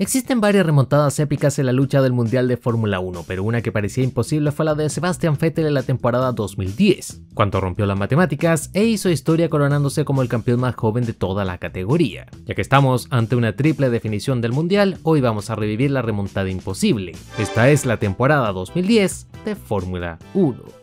Existen varias remontadas épicas en la lucha del Mundial de Fórmula 1, pero una que parecía imposible fue la de Sebastian Vettel en la temporada 2010, cuando rompió las matemáticas e hizo historia coronándose como el campeón más joven de toda la categoría. Ya que estamos ante una triple definición del Mundial, hoy vamos a revivir la remontada imposible. Esta es la temporada 2010 de Fórmula 1.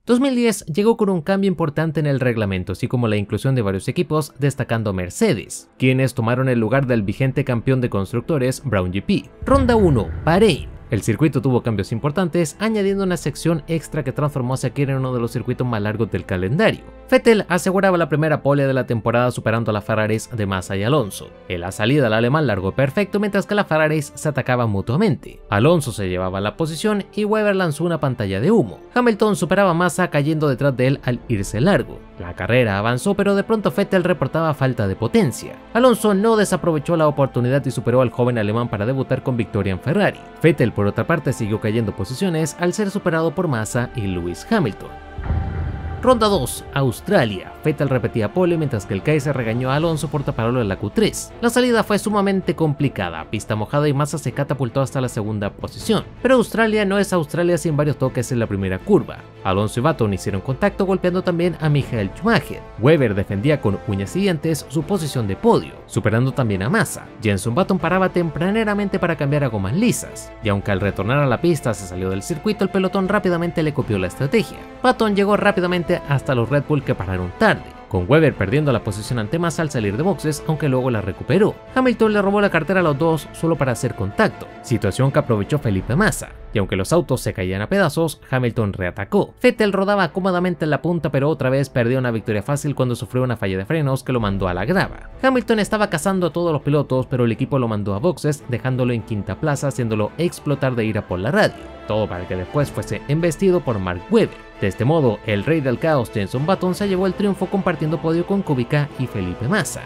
2010 llegó con un cambio importante en el reglamento, así como la inclusión de varios equipos, destacando Mercedes, quienes tomaron el lugar del vigente campeón de constructores Brown GP. Ronda 1, Bahrein. El circuito tuvo cambios importantes, añadiendo una sección extra que transformó a Sakir en uno de los circuitos más largos del calendario. Vettel aseguraba la primera pole de la temporada superando a las Ferraris de Massa y Alonso. En la salida el alemán largó perfecto mientras que las Ferraris se atacaban mutuamente. Alonso se llevaba la posición y Webber lanzó una pantalla de humo. Hamilton superaba a Massa cayendo detrás de él al irse largo. La carrera avanzó, pero de pronto Vettel reportaba falta de potencia. Alonso no desaprovechó la oportunidad y superó al joven alemán para debutar con victoria en Ferrari. Vettel por otra parte siguió cayendo posiciones al ser superado por Massa y Lewis Hamilton. Ronda 2, Australia. Vettel repetía pole mientras que el Kaiser regañó a Alonso por taparlo en la Q3. La salida fue sumamente complicada, pista mojada y Massa se catapultó hasta la segunda posición. Pero Australia no es Australia sin varios toques en la primera curva. Alonso y Button hicieron contacto golpeando también a Michael Schumacher. Webber defendía con uñas y dientes su posición de podio, superando también a Massa. Jenson Button paraba tempraneramente para cambiar a gomas lisas, y aunque al retornar a la pista se salió del circuito, el pelotón rápidamente le copió la estrategia. Button llegó rápidamente hasta los Red Bull que pararon tarde, con Webber perdiendo la posición ante Massa al salir de boxes, aunque luego la recuperó. Hamilton le robó la cartera a los dos solo para hacer contacto, situación que aprovechó Felipe Massa, y aunque los autos se caían a pedazos, Hamilton reatacó. Vettel rodaba cómodamente en la punta, pero otra vez perdió una victoria fácil cuando sufrió una falla de frenos que lo mandó a la grava. Hamilton estaba cazando a todos los pilotos, pero el equipo lo mandó a boxes, dejándolo en quinta plaza, haciéndolo explotar de ira por la radio, todo para que después fuese embestido por Mark Webber. De este modo, el rey del caos Jenson Button se llevó el triunfo compartiendo podio con Kubica y Felipe Massa.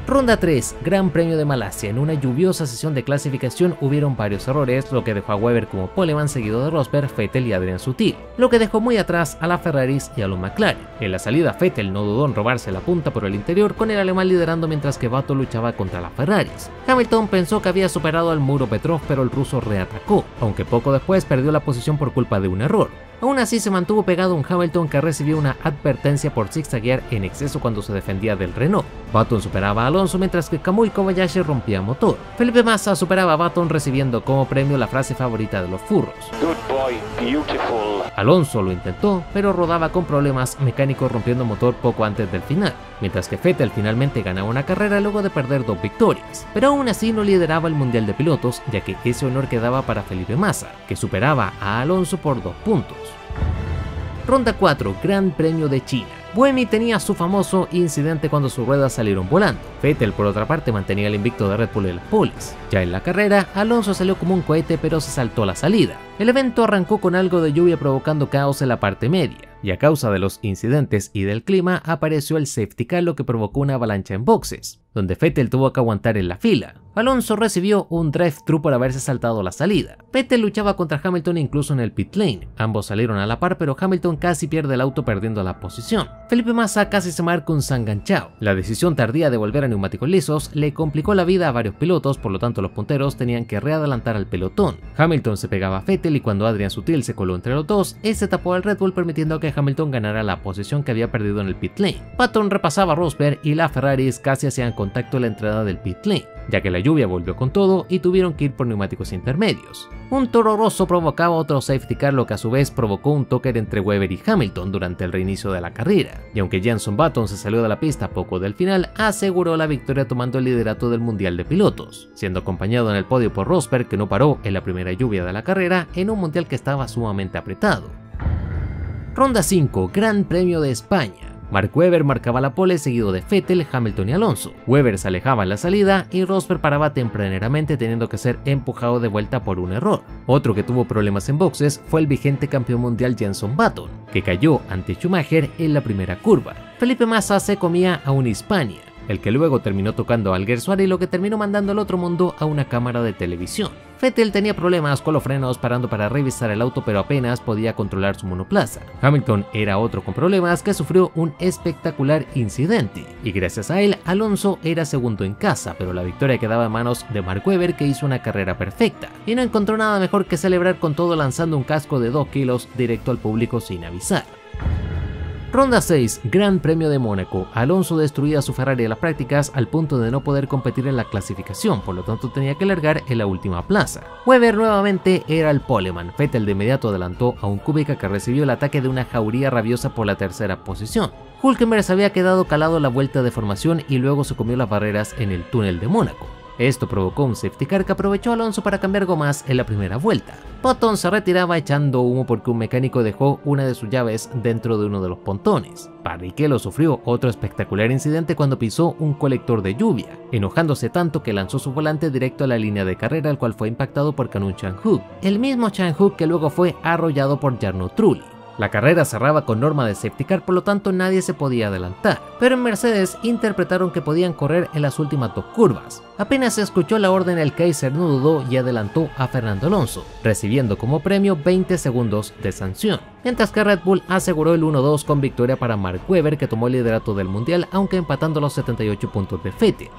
Ronda 3, Gran Premio de Malasia. En una lluviosa sesión de clasificación hubieron varios errores, lo que dejó a Webber como poleman seguido de Rosberg, Vettel y Adrian Sutil, lo que dejó muy atrás a las Ferraris y a los McLaren. En la salida Vettel no dudó en robarse la punta por el interior, con el alemán liderando mientras que Button luchaba contra las Ferraris. Hamilton pensó que había superado al muro Petrov, pero el ruso reatacó, aunque poco después perdió la posición por culpa de un error. Aún así se mantuvo pegado a un Hamilton que recibió una advertencia por zigzaguear en exceso cuando se defendía del Renault. Button superaba a Alonso mientras que Kamui Kobayashi rompía motor. Felipe Massa superaba a Button recibiendo como premio la frase favorita de los furros. Good boy, beautiful. Alonso lo intentó, pero rodaba con problemas mecánicos rompiendo motor poco antes del final, mientras que Vettel finalmente ganaba una carrera luego de perder 2 victorias. Pero aún así no lideraba el Mundial de Pilotos, ya que ese honor quedaba para Felipe Massa, que superaba a Alonso por 2 puntos. Ronda 4, Gran Premio de China. Buemi tenía su famoso incidente cuando sus ruedas salieron volando. Vettel por otra parte mantenía el invicto de Red Bull en las poles. Ya en la carrera, Alonso salió como un cohete pero se saltó la salida. El evento arrancó con algo de lluvia provocando caos en la parte media, y a causa de los incidentes y del clima apareció el safety car, lo que provocó una avalancha en boxes, donde Vettel tuvo que aguantar en la fila. Alonso recibió un drive-thru por haberse saltado la salida. Vettel luchaba contra Hamilton incluso en el pit lane. Ambos salieron a la par, pero Hamilton casi pierde el auto perdiendo la posición. Felipe Massa casi se marca un sanganchao. La decisión tardía de volver a neumáticos lisos le complicó la vida a varios pilotos, por lo tanto los punteros tenían que readelantar al pelotón. Hamilton se pegaba a Vettel y cuando Adrian Sutil se coló entre los dos, ese tapó al Red Bull permitiendo que Hamilton ganara la posición que había perdido en el pit lane. Button repasaba a Rosberg y las Ferraris casi hacían contacto en la entrada del pit lane, ya que la lluvia volvió con todo y tuvieron que ir por neumáticos intermedios. Un Toro Rosso provocaba otro safety car, lo que a su vez provocó un toque entre Webber y Hamilton durante el reinicio de la carrera, y aunque Jenson Button se salió de la pista poco del final, aseguró la victoria tomando el liderato del Mundial de Pilotos, siendo acompañado en el podio por Rosberg, que no paró en la primera lluvia de la carrera en un mundial que estaba sumamente apretado. Ronda 5, Gran Premio de España. Mark Webber marcaba la pole seguido de Vettel, Hamilton y Alonso. Webber se alejaba en la salida y Rosberg paraba tempraneramente teniendo que ser empujado de vuelta por un error. Otro que tuvo problemas en boxes fue el vigente campeón mundial Jenson Button, que cayó ante Schumacher en la primera curva. Felipe Massa se comía a un Hispania. el que luego terminó tocando a Alguersuari, lo que terminó mandando al otro mundo a una cámara de televisión. Vettel tenía problemas con los frenos parando para revisar el auto, pero apenas podía controlar su monoplaza. Hamilton era otro con problemas que sufrió un espectacular incidente, y gracias a él Alonso era segundo en casa, pero la victoria quedaba en manos de Mark Webber, que hizo una carrera perfecta, y no encontró nada mejor que celebrar con todo lanzando un casco de 2 kilos directo al público sin avisar. Ronda 6, Gran Premio de Mónaco. Alonso destruía su Ferrari en las prácticas al punto de no poder competir en la clasificación, por lo tanto tenía que largar en la última plaza. Webber nuevamente era el poleman. Vettel de inmediato adelantó a un Kubica, que recibió el ataque de una jauría rabiosa por la tercera posición. Hülkenberg se había quedado calado en la vuelta de formación y luego se comió las barreras en el túnel de Mónaco. Esto provocó un safety car que aprovechó Alonso para cambiar gomas en la primera vuelta. Button se retiraba echando humo porque un mecánico dejó una de sus llaves dentro de uno de los pontones. Barrichello sufrió otro espectacular incidente cuando pisó un colector de lluvia, enojándose tanto que lanzó su volante directo a la línea de carrera, el cual fue impactado por Kanun Chang-Hook, el mismo Chang-Hook que luego fue arrollado por Jarno Trulli. La carrera cerraba con norma de safety car, por lo tanto nadie se podía adelantar, pero en Mercedes interpretaron que podían correr en las últimas 2 curvas. Apenas se escuchó la orden, el Kaiser no dudó y adelantó a Fernando Alonso, recibiendo como premio 20 segundos de sanción, mientras que Red Bull aseguró el 1-2 con victoria para Mark Webber, que tomó el liderato del mundial, aunque empatando los 78 puntos de Vettel.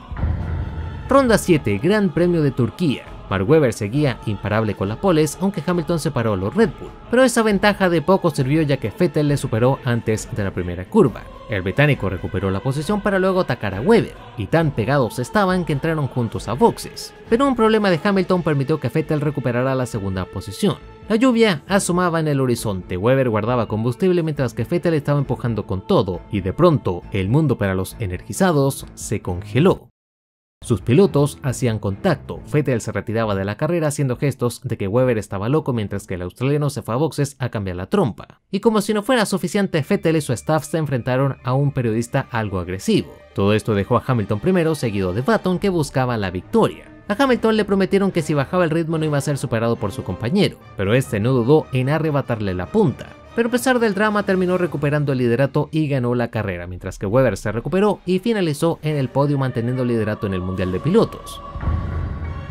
Ronda 7, Gran Premio de Turquía. Mark Webber seguía imparable con las poles, aunque Hamilton separó a los Red Bull, pero esa ventaja de poco sirvió ya que Vettel le superó antes de la primera curva. El británico recuperó la posición para luego atacar a Webber, y tan pegados estaban que entraron juntos a boxes, pero un problema de Hamilton permitió que Vettel recuperara la segunda posición. La lluvia asomaba en el horizonte, Webber guardaba combustible mientras que Vettel estaba empujando con todo, y de pronto el mundo para los energizados se congeló. Sus pilotos hacían contacto, Vettel se retiraba de la carrera haciendo gestos de que Webber estaba loco, mientras que el australiano se fue a boxes a cambiar la trompa. Y como si no fuera suficiente, Vettel y su staff se enfrentaron a un periodista algo agresivo. Todo esto dejó a Hamilton primero, seguido de Button, que buscaba la victoria. A Hamilton le prometieron que si bajaba el ritmo no iba a ser superado por su compañero, pero este no dudó en arrebatarle la punta. Pero a pesar del drama terminó recuperando el liderato y ganó la carrera, mientras que Webber se recuperó y finalizó en el podio manteniendo el liderato en el Mundial de Pilotos.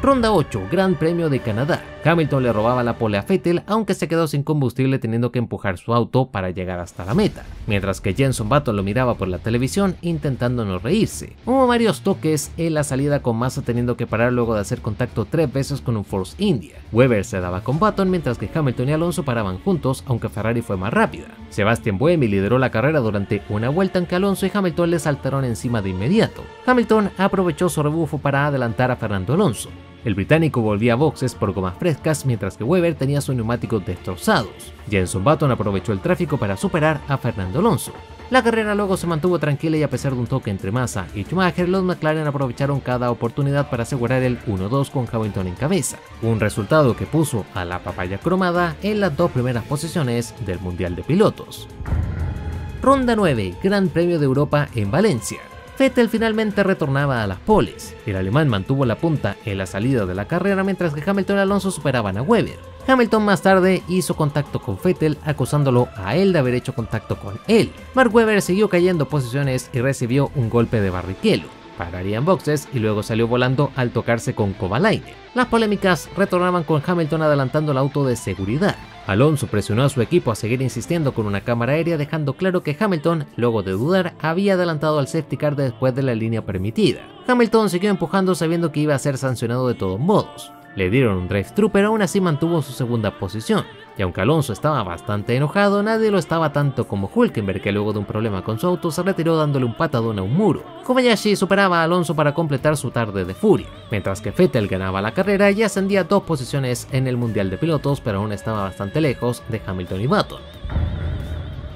Ronda 8, Gran Premio de Canadá. Hamilton le robaba la pole a Vettel, aunque se quedó sin combustible teniendo que empujar su auto para llegar hasta la meta, mientras que Jenson Button lo miraba por la televisión intentando no reírse. Hubo varios toques en la salida con Massa teniendo que parar luego de hacer contacto 3 veces con un Force India. Webber se daba con Button mientras que Hamilton y Alonso paraban juntos, aunque Ferrari fue más rápida. Sebastian Buemi lideró la carrera durante una vuelta en que Alonso y Hamilton le saltaron encima de inmediato. Hamilton aprovechó su rebufo para adelantar a Fernando Alonso. El británico volvía a boxes por gomas frescas, mientras que Webber tenía sus neumáticos destrozados. Jenson Button aprovechó el tráfico para superar a Fernando Alonso. La carrera luego se mantuvo tranquila y a pesar de un toque entre Massa y Schumacher, los McLaren aprovecharon cada oportunidad para asegurar el 1-2 con Hamilton en cabeza. Un resultado que puso a la papaya cromada en las 2 primeras posiciones del Mundial de Pilotos. Ronda 9, Gran Premio de Europa en Valencia. Vettel finalmente retornaba a las poles. El alemán mantuvo la punta en la salida de la carrera mientras que Hamilton y Alonso superaban a Webber. Hamilton más tarde hizo contacto con Vettel, acusándolo a él de haber hecho contacto con él. Mark Webber siguió cayendo posiciones y recibió un golpe de Barrichello. Pararía en boxes y luego salió volando al tocarse con Kovalainen. Las polémicas retornaban con Hamilton adelantando el auto de seguridad. Alonso presionó a su equipo a seguir insistiendo con una cámara aérea, dejando claro que Hamilton, luego de dudar, había adelantado al safety car después de la línea permitida. Hamilton siguió empujando sabiendo que iba a ser sancionado de todos modos. Le dieron un drive-thru, pero aún así mantuvo su segunda posición. Y aunque Alonso estaba bastante enojado, nadie lo estaba tanto como Hülkenberg, que luego de un problema con su auto se retiró dándole un patadón a un muro. Kobayashi superaba a Alonso para completar su tarde de furia, mientras que Vettel ganaba la carrera y ascendía 2 posiciones en el Mundial de Pilotos, pero aún estaba bastante lejos de Hamilton y Button.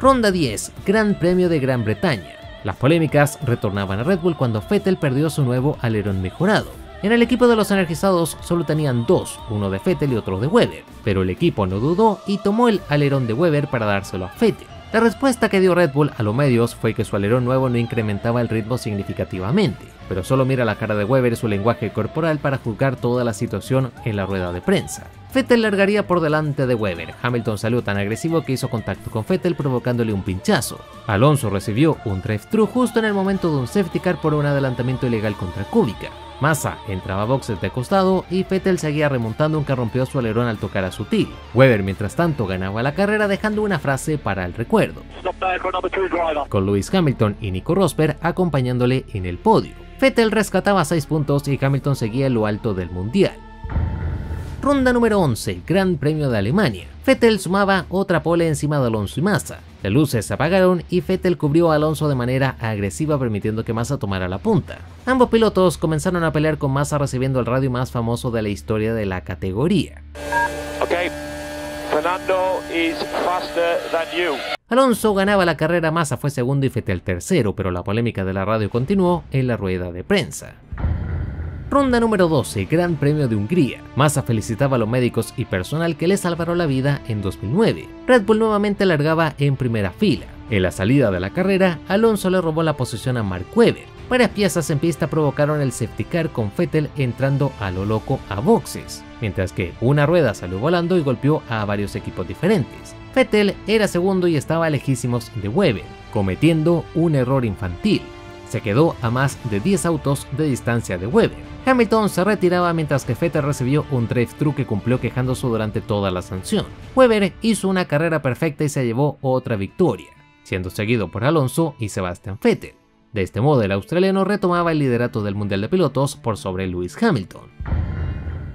Ronda 10, Gran Premio de Gran Bretaña. Las polémicas retornaban a Red Bull cuando Vettel perdió su nuevo alerón mejorado. En el equipo de los energizados solo tenían 2, uno de Vettel y otro de Webber, pero el equipo no dudó y tomó el alerón de Webber para dárselo a Vettel. La respuesta que dio Red Bull a los medios fue que su alerón nuevo no incrementaba el ritmo significativamente, pero solo mira la cara de Webber y su lenguaje corporal para juzgar toda la situación en la rueda de prensa. Vettel largaría por delante de Webber. Hamilton salió tan agresivo que hizo contacto con Vettel provocándole un pinchazo. Alonso recibió un drive-thru justo en el momento de un safety car por un adelantamiento ilegal contra Kubica. Massa entraba a boxes de costado y Vettel seguía remontando aunque rompió su alerón al tocar a Sutil. Webber mientras tanto ganaba la carrera dejando una frase para el recuerdo, con Lewis Hamilton y Nico Rosberg acompañándole en el podio. Vettel rescataba 6 puntos y Hamilton seguía en lo alto del mundial. Ronda número 11, Gran Premio de Alemania. Vettel sumaba otra pole encima de Alonso y Massa. Las luces se apagaron y Vettel cubrió a Alonso de manera agresiva permitiendo que Massa tomara la punta. Ambos pilotos comenzaron a pelear con Massa recibiendo el radio más famoso de la historia de la categoría. Okay. Fernando is faster than you. Alonso ganaba la carrera, Massa fue segundo y Vettel tercero, pero la polémica de la radio continuó en la rueda de prensa. Ronda número 12, Gran Premio de Hungría. Massa felicitaba a los médicos y personal que le salvaron la vida en 2009. Red Bull nuevamente largaba en primera fila. En la salida de la carrera, Alonso le robó la posición a Mark Webber. Varias piezas en pista provocaron el safety car con Vettel entrando a lo loco a boxes, mientras que una rueda salió volando y golpeó a varios equipos diferentes. Vettel era segundo y estaba lejísimos de Webber, cometiendo un error infantil. Se quedó a más de 10 autos de distancia de Webber. Hamilton se retiraba mientras que Vettel recibió un drive-thru que cumplió quejándose durante toda la sanción. Webber hizo una carrera perfecta y se llevó otra victoria, siendo seguido por Alonso y Sebastian Vettel. De este modo el australiano retomaba el liderato del Mundial de Pilotos por sobre Lewis Hamilton.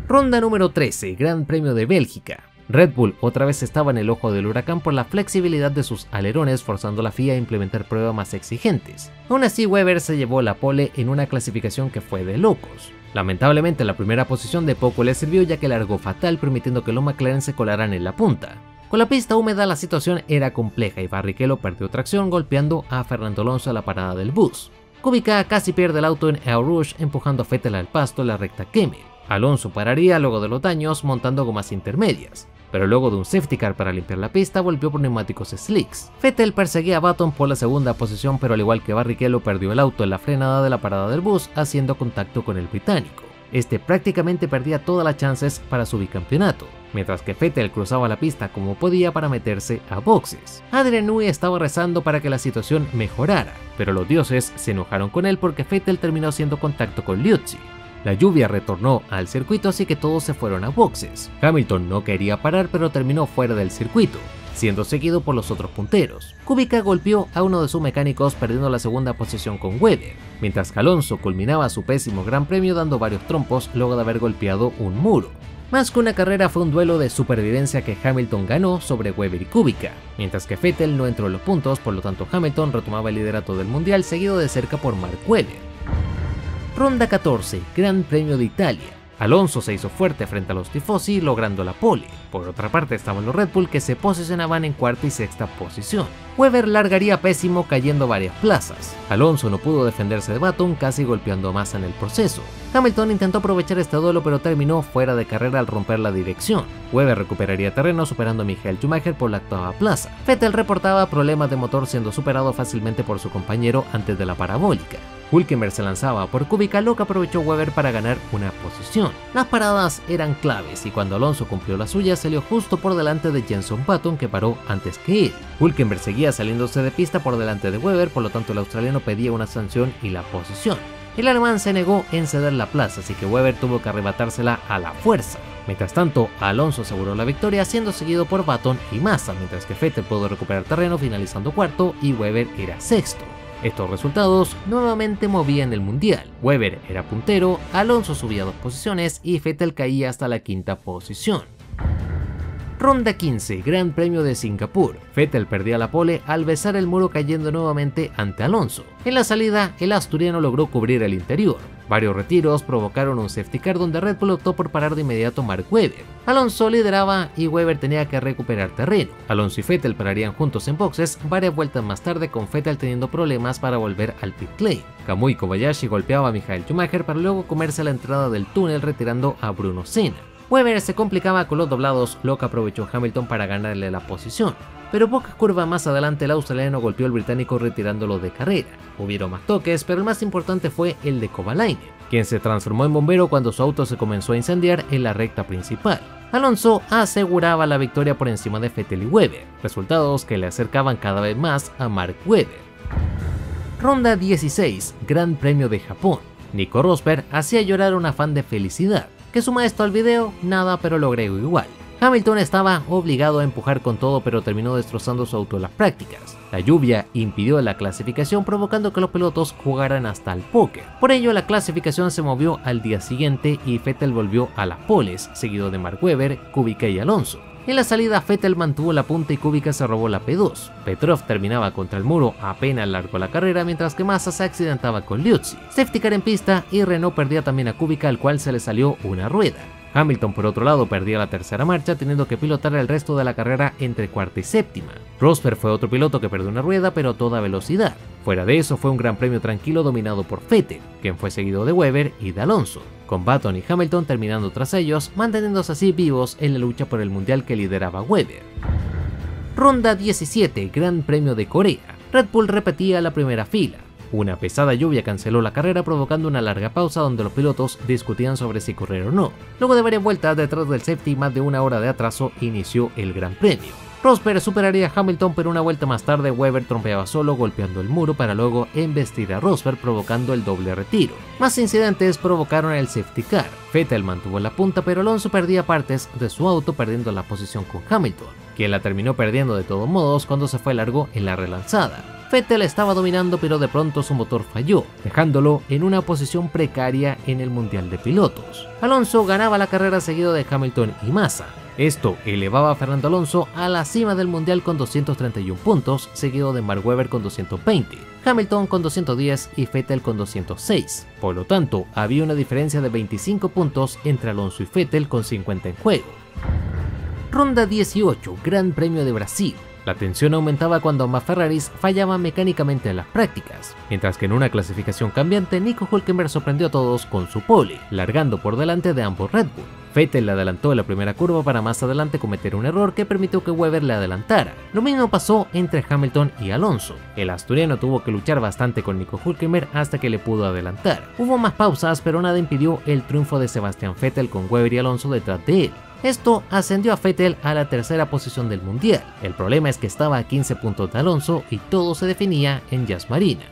Ronda número 13, Gran Premio de Bélgica. Red Bull otra vez estaba en el ojo del huracán por la flexibilidad de sus alerones, forzando a la FIA a implementar pruebas más exigentes. Aún así, Webber se llevó la pole en una clasificación que fue de locos. Lamentablemente, la primera posición de poco le sirvió ya que largó fatal, permitiendo que los McLaren se colaran en la punta. Con la pista húmeda la situación era compleja y Barrichello perdió tracción golpeando a Fernando Alonso a la parada del bus. Kubica casi pierde el auto en Eau Rouge empujando a Vettel al pasto en la recta Kemmel. Alonso pararía luego de los daños montando gomas intermedias, pero luego de un safety car para limpiar la pista volvió por neumáticos slicks. Vettel perseguía a Button por la segunda posición, pero al igual que Barrichello perdió el auto en la frenada de la parada del bus haciendo contacto con el británico. Este prácticamente perdía todas las chances para su bicampeonato, mientras que Vettel cruzaba la pista como podía para meterse a boxes. Adrian Newey estaba rezando para que la situación mejorara, pero los dioses se enojaron con él porque Vettel terminó haciendo contacto con Liuzzi. La lluvia retornó al circuito, así que todos se fueron a boxes. Hamilton no quería parar, pero terminó fuera del circuito, siendo seguido por los otros punteros. Kubica golpeó a uno de sus mecánicos perdiendo la segunda posición con Webber, mientras que Alonso culminaba su pésimo gran premio dando varios trompos luego de haber golpeado un muro. Más que una carrera fue un duelo de supervivencia que Hamilton ganó sobre Webber y Kubica, mientras que Vettel no entró en los puntos, por lo tanto Hamilton retomaba el liderato del mundial seguido de cerca por Mark Webber. Ronda 14, Gran Premio de Italia. Alonso se hizo fuerte frente a los tifosi logrando la pole. Por otra parte estaban los Red Bull que se posicionaban en cuarta y sexta posición. Webber largaría pésimo cayendo varias plazas. Alonso no pudo defenderse de Button, casi golpeando a Massa en el proceso. Hamilton intentó aprovechar este duelo pero terminó fuera de carrera al romper la dirección. Webber recuperaría terreno superando a Michael Schumacher por la octava plaza. Vettel reportaba problemas de motor siendo superado fácilmente por su compañero antes de la parabólica. Hülkenberg se lanzaba por Kubica, lo que aprovechó Webber para ganar una posición. Las paradas eran claves y cuando Alonso cumplió la suya salió justo por delante de Jenson Button que paró antes que él. Hülkenberg seguía saliéndose de pista por delante de Webber, por lo tanto el australiano pedía una sanción y la posición. El alemán se negó en ceder la plaza, así que Webber tuvo que arrebatársela a la fuerza. Mientras tanto, Alonso aseguró la victoria siendo seguido por Button y Massa, mientras que Vettel pudo recuperar terreno finalizando cuarto y Webber era sexto. Estos resultados nuevamente movían el mundial. Webber era puntero, Alonso subía 2 posiciones y Vettel caía hasta la quinta posición. Ronda 15, Gran Premio de Singapur. Vettel perdía la pole al besar el muro cayendo nuevamente ante Alonso. En la salida, el asturiano logró cubrir el interior. Varios retiros provocaron un safety car donde Red Bull optó por parar de inmediato a Mark Webber. Alonso lideraba y Webber tenía que recuperar terreno. Alonso y Vettel pararían juntos en boxes varias vueltas más tarde, con Vettel teniendo problemas para volver al pit lane. Kamui Kobayashi golpeaba a Michael Schumacher para luego comerse la entrada del túnel retirando a Bruno Senna. Webber se complicaba con los doblados, lo que aprovechó Hamilton para ganarle la posición. Pero pocas curvas más adelante el australiano golpeó al británico retirándolo de carrera. Hubieron más toques, pero el más importante fue el de Kovalainen, quien se transformó en bombero cuando su auto se comenzó a incendiar en la recta principal. Alonso aseguraba la victoria por encima de Vettel y Webber, resultados que le acercaban cada vez más a Mark Webber. Ronda 16, Gran Premio de Japón. Nico Rosberg hacía llorar a un fan de felicidad. ¿Qué suma esto al video? Nada, pero lo agrego igual. Hamilton estaba obligado a empujar con todo, pero terminó destrozando su auto en las prácticas. La lluvia impidió la clasificación, provocando que los pilotos jugaran hasta el póker. Por ello, la clasificación se movió al día siguiente y Vettel volvió a las poles, seguido de Mark Webber, Kubica y Alonso. En la salida, Vettel mantuvo la punta y Kubica se robó la P2. Petrov terminaba contra el muro, apenas largó la carrera, mientras que Massa se accidentaba con Liuzzi. Safety car en pista y Renault perdía también a Kubica, al cual se le salió una rueda. Hamilton, por otro lado, perdía la tercera marcha, teniendo que pilotar el resto de la carrera entre cuarta y séptima. Rosberg fue otro piloto que perdió una rueda, pero a toda velocidad. Fuera de eso, fue un gran premio tranquilo dominado por Vettel, quien fue seguido de Webber y de Alonso, con Button y Hamilton terminando tras ellos, manteniéndose así vivos en la lucha por el mundial que lideraba Webber. Ronda 17, Gran Premio de Corea. Red Bull repetía la primera fila. Una pesada lluvia canceló la carrera, provocando una larga pausa donde los pilotos discutían sobre si correr o no. Luego de varias vueltas detrás del safety y más de una hora de atraso, inició el Gran Premio. Rosberg superaría a Hamilton, pero una vuelta más tarde Webber trompeaba solo, golpeando el muro para luego embestir a Rosberg, provocando el doble retiro. Más incidentes provocaron el safety car. Vettel mantuvo la punta, pero Alonso perdía partes de su auto, perdiendo la posición con Hamilton, quien la terminó perdiendo de todos modos cuando se fue largo en la relanzada. Vettel estaba dominando, pero de pronto su motor falló, dejándolo en una posición precaria en el Mundial de Pilotos. Alonso ganaba la carrera seguido de Hamilton y Massa. Esto elevaba a Fernando Alonso a la cima del Mundial con 231 puntos, seguido de Mark Webber con 220, Hamilton con 210 y Vettel con 206. Por lo tanto, había una diferencia de 25 puntos entre Alonso y Vettel con 50 en juego. Ronda 18, Gran Premio de Brasil. La tensión aumentaba cuando ambas Ferraris fallaban mecánicamente en las prácticas, mientras que en una clasificación cambiante, Nico Hülkenberg sorprendió a todos con su pole, largando por delante de ambos Red Bull. Vettel le adelantó en la primera curva para más adelante cometer un error que permitió que Webber le adelantara. Lo mismo pasó entre Hamilton y Alonso. El asturiano tuvo que luchar bastante con Nico Hülkenberg hasta que le pudo adelantar. Hubo más pausas, pero nada impidió el triunfo de Sebastian Vettel con Webber y Alonso detrás de él. Esto ascendió a Vettel a la tercera posición del mundial. El problema es que estaba a 15 puntos de Alonso y todo se definía en Yas Marina.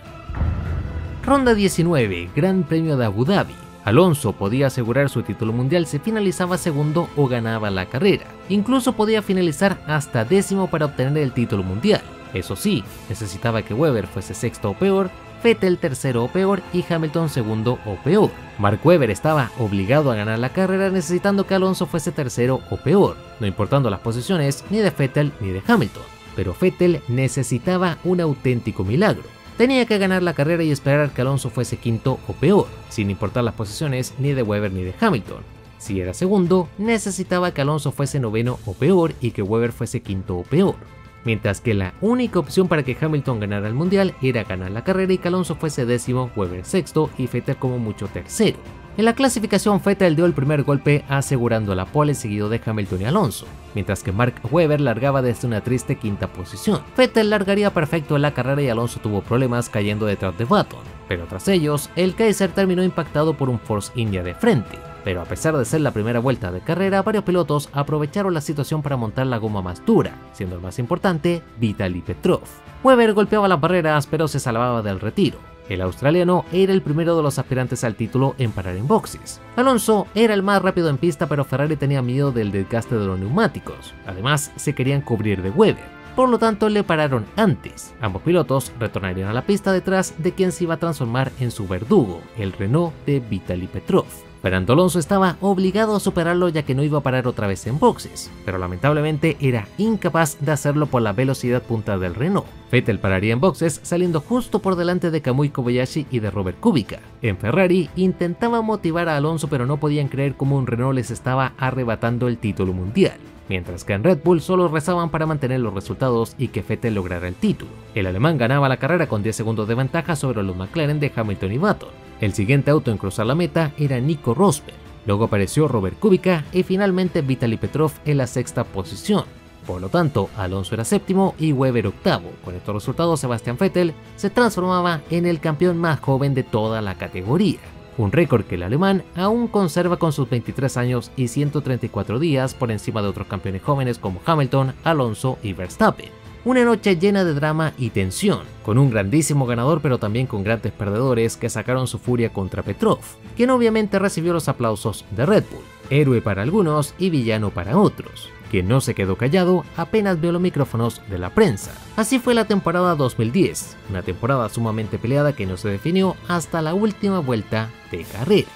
Ronda 19, Gran Premio de Abu Dhabi. Alonso podía asegurar su título mundial si finalizaba segundo o ganaba la carrera. Incluso podía finalizar hasta décimo para obtener el título mundial. Eso sí, necesitaba que Webber fuese sexto o peor, Vettel tercero o peor y Hamilton segundo o peor. Mark Webber estaba obligado a ganar la carrera necesitando que Alonso fuese tercero o peor, no importando las posiciones ni de Vettel ni de Hamilton. Pero Vettel necesitaba un auténtico milagro. Tenía que ganar la carrera y esperar que Alonso fuese quinto o peor, sin importar las posiciones ni de Webber ni de Hamilton. Si era segundo, necesitaba que Alonso fuese noveno o peor y que Webber fuese quinto o peor. Mientras que la única opción para que Hamilton ganara el mundial era ganar la carrera y que Alonso fuese décimo, Webber sexto y Vettel como mucho tercero. En la clasificación, Vettel dio el primer golpe asegurando la pole seguido de Hamilton y Alonso, mientras que Mark Webber largaba desde una triste quinta posición. Vettel largaría perfecto en la carrera y Alonso tuvo problemas cayendo detrás de Button, pero tras ellos, el Kaiser terminó impactado por un Force India de frente. Pero a pesar de ser la primera vuelta de carrera, varios pilotos aprovecharon la situación para montar la goma más dura, siendo el más importante Vitaly Petrov. Webber golpeaba las barreras pero se salvaba del retiro. El australiano era el primero de los aspirantes al título en parar en boxes. Alonso era el más rápido en pista, pero Ferrari tenía miedo del desgaste de los neumáticos. Además, se querían cubrir de Webber. Por lo tanto, le pararon antes. Ambos pilotos retornarían a la pista detrás de quien se iba a transformar en su verdugo, el Renault de Vitaly Petrov. Fernando Alonso estaba obligado a superarlo ya que no iba a parar otra vez en boxes, pero lamentablemente era incapaz de hacerlo por la velocidad punta del Renault. Vettel pararía en boxes saliendo justo por delante de Kamui Kobayashi y de Robert Kubica. En Ferrari intentaba motivar a Alonso pero no podían creer cómo un Renault les estaba arrebatando el título mundial. Mientras que en Red Bull solo rezaban para mantener los resultados y que Vettel lograra el título. El alemán ganaba la carrera con 10 segundos de ventaja sobre los McLaren de Hamilton y Button. El siguiente auto en cruzar la meta era Nico Rosberg. luego apareció Robert Kubica y finalmente Vitaly Petrov en la sexta posición. Por lo tanto, Alonso era séptimo y Webber octavo. Con estos resultados, Sebastian Vettel se transformaba en el campeón más joven de toda la categoría, un récord que el alemán aún conserva con sus 23 años y 134 días por encima de otros campeones jóvenes como Hamilton, Alonso y Verstappen. Una noche llena de drama y tensión, con un grandísimo ganador pero también con grandes perdedores que sacaron su furia contra Petrov, quien obviamente recibió los aplausos de Red Bull, héroe para algunos y villano para otros, quien no se quedó callado apenas vio los micrófonos de la prensa. Así fue la temporada 2010, una temporada sumamente peleada que no se definió hasta la última vuelta de carrera.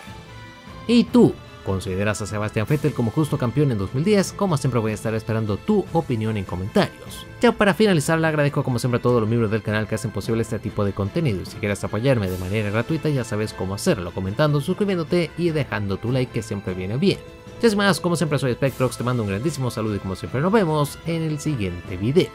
¿Y tú? ¿Consideras a Sebastian Vettel como justo campeón en 2010? Como siempre voy a estar esperando tu opinión en comentarios. Ya para finalizar, le agradezco como siempre a todos los miembros del canal que hacen posible este tipo de contenido. Si quieres apoyarme de manera gratuita ya sabes cómo hacerlo, comentando, suscribiéndote y dejando tu like que siempre viene bien. Y es más, como siempre soy Spectrox, te mando un grandísimo saludo y como siempre nos vemos en el siguiente video.